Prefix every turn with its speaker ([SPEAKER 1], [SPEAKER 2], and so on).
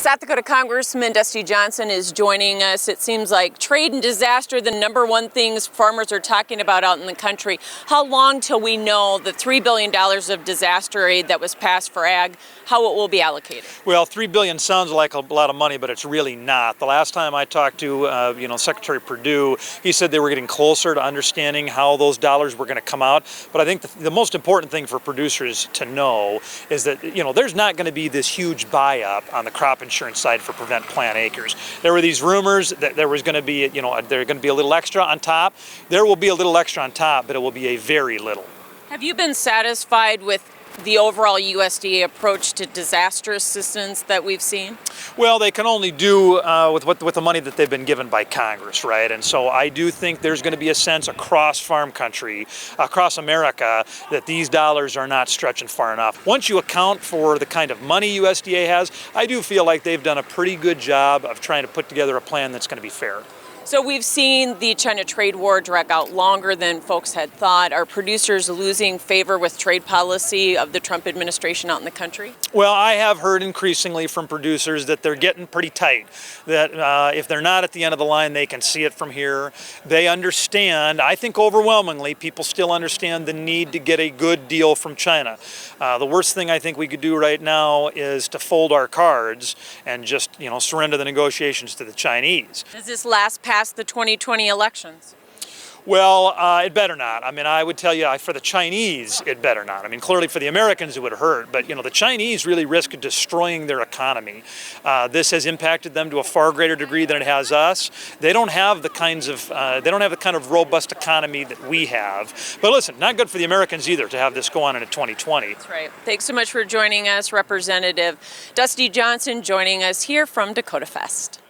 [SPEAKER 1] South Dakota Congressman Dusty Johnson is joining us. It seems like trade and disaster, the #1 things farmers are talking about out in the country. How long till we know the $3 billion of disaster aid that was passed for ag, how it will be allocated?
[SPEAKER 2] Well, $3 billion sounds like a lot of money, but it's really not. The last time I talked to Secretary Perdue, he said they were getting closer to understanding how those dollars were going to come out. But I think the most important thing for producers to know is that there's not going to be this huge buy-up on the crop insurance side for prevent plant acres. There were these rumors that there was going to be, there going to be a little extra on top. There will be a little extra on top, but it will be a very little.
[SPEAKER 1] Have you been satisfied with the overall USDA approach to disaster assistance that we've seen?
[SPEAKER 2] Well, they can only do with the money that they've been given by Congress, right? And so I do think there's going to be a sense across farm country, across America, that these dollars are not stretching far enough. Once you account for the kind of money USDA has, I do feel like they've done a pretty good job of trying to put together a plan that's going to be fair.
[SPEAKER 1] So we've seen the China trade war drag out longer than folks had thought. Are producers losing favor with trade policy of the Trump administration out in the country?
[SPEAKER 2] Well, I have heard increasingly from producers that they're getting pretty tight, that if they're not at the end of the line, they can see it from here. They understand, I think overwhelmingly, people still understand the need to get a good deal from China. The worst thing I think we could do right now is to fold our cards and just, surrender the negotiations to the Chinese.
[SPEAKER 1] Does this last past the 2020 elections?
[SPEAKER 2] Well, it better not. I mean, I would tell you, for the Chinese, it better not. I mean, clearly for the Americans, it would hurt. But, the Chinese really risk destroying their economy. This has impacted them to a far greater degree than it has us. They don't have the kind of robust economy that we have. But listen, not good for the Americans either to have this go on into 2020.
[SPEAKER 1] That's right. Thanks so much for joining us, Representative Dusty Johnson, joining us here from Dakota Fest.